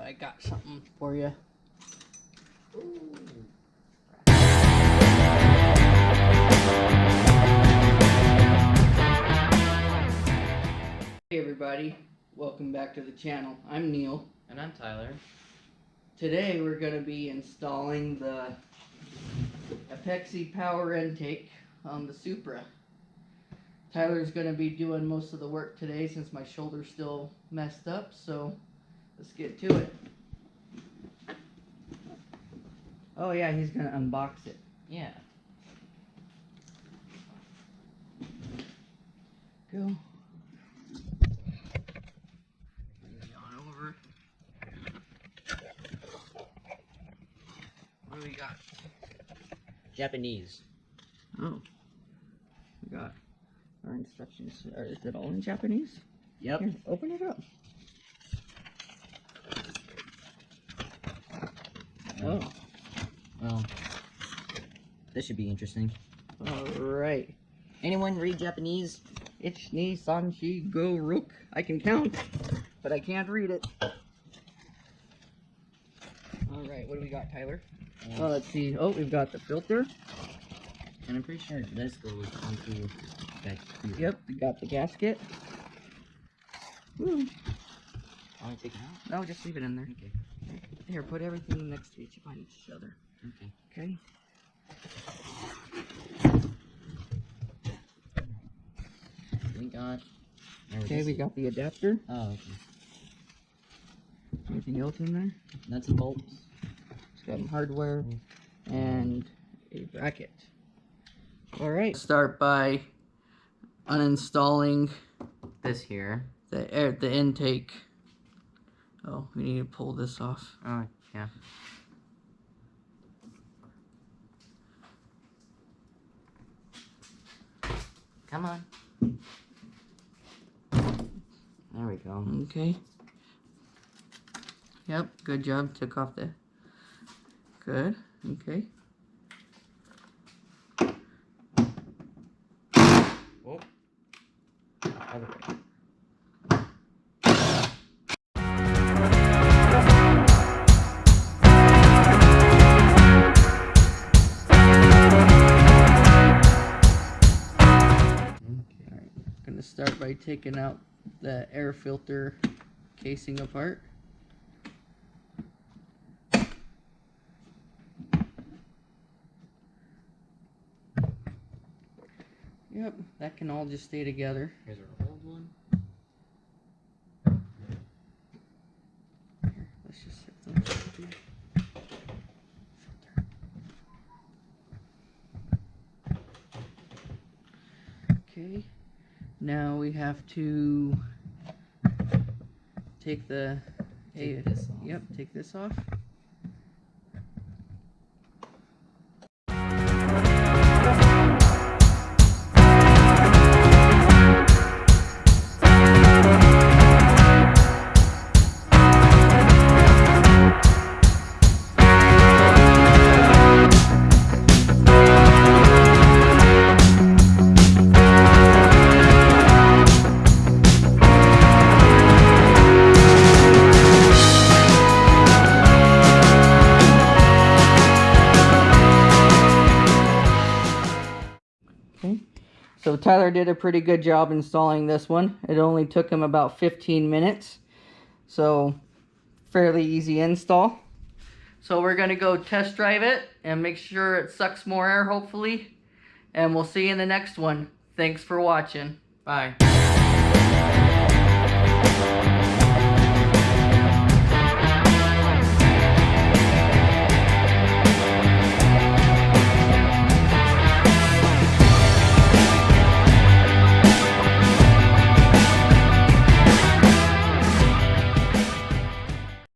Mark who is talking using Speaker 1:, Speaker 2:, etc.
Speaker 1: I got something for you. Hey everybody, welcome back to the channel. I'm Neil.
Speaker 2: And I'm Tyler.
Speaker 1: Today we're going to be installing the Apexi power intake on the Supra. Tyler's going to be doing most of the work today since my shoulder's still messed up, so let's get to it. Oh yeah, he's going to unbox it.
Speaker 2: Yeah.
Speaker 1: Go. On over. What do we got?
Speaker 2: Japanese.
Speaker 1: Oh. We got our instructions. Or is it all in Japanese?
Speaker 2: Yep.
Speaker 1: Here, open it up. Oh.
Speaker 2: Well, this should be interesting.
Speaker 1: Alright.
Speaker 2: Anyone read Japanese?
Speaker 1: Ich ni san shi go rook. I can count, but I can't read it. Alright, what do we got, Tyler? Oh, let's see. Oh, we've got the filter.
Speaker 2: And I'm pretty sure this goes onto back here.
Speaker 1: Yep, we got the gasket. Woo.
Speaker 2: Want to take it out?
Speaker 1: No, just leave it in there.
Speaker 2: Okay.
Speaker 1: Here, put everything next to each other.
Speaker 2: Okay.
Speaker 1: Okay.
Speaker 2: We got...
Speaker 1: Okay, we got the adapter.
Speaker 2: Oh, okay.
Speaker 1: Anything else in there?
Speaker 2: Nuts and bolts.
Speaker 1: It's got some hardware and a bracket. Alright. Start by uninstalling
Speaker 2: This here.
Speaker 1: the intake. Oh, we need to pull this off.
Speaker 2: Oh, yeah. Come on. There we go.
Speaker 1: Okay. Yep, good job. Took off the... Good. Okay.
Speaker 2: Whoa. Other way.
Speaker 1: Gonna start by taking out the air filter casing apart. Yep, that can all just stay together.
Speaker 2: Here's our old one.
Speaker 1: Here, let's just set them filter. Okay, now we have to take the
Speaker 2: Take this off.
Speaker 1: Yep, take this off. Okay, so Tyler did a pretty good job installing this one. It only took him about 15 minutes, so fairly easy install. So we're gonna go test drive it and make sure it sucks more air, hopefully, and we'll see you in the next one. Thanks for watching. Bye.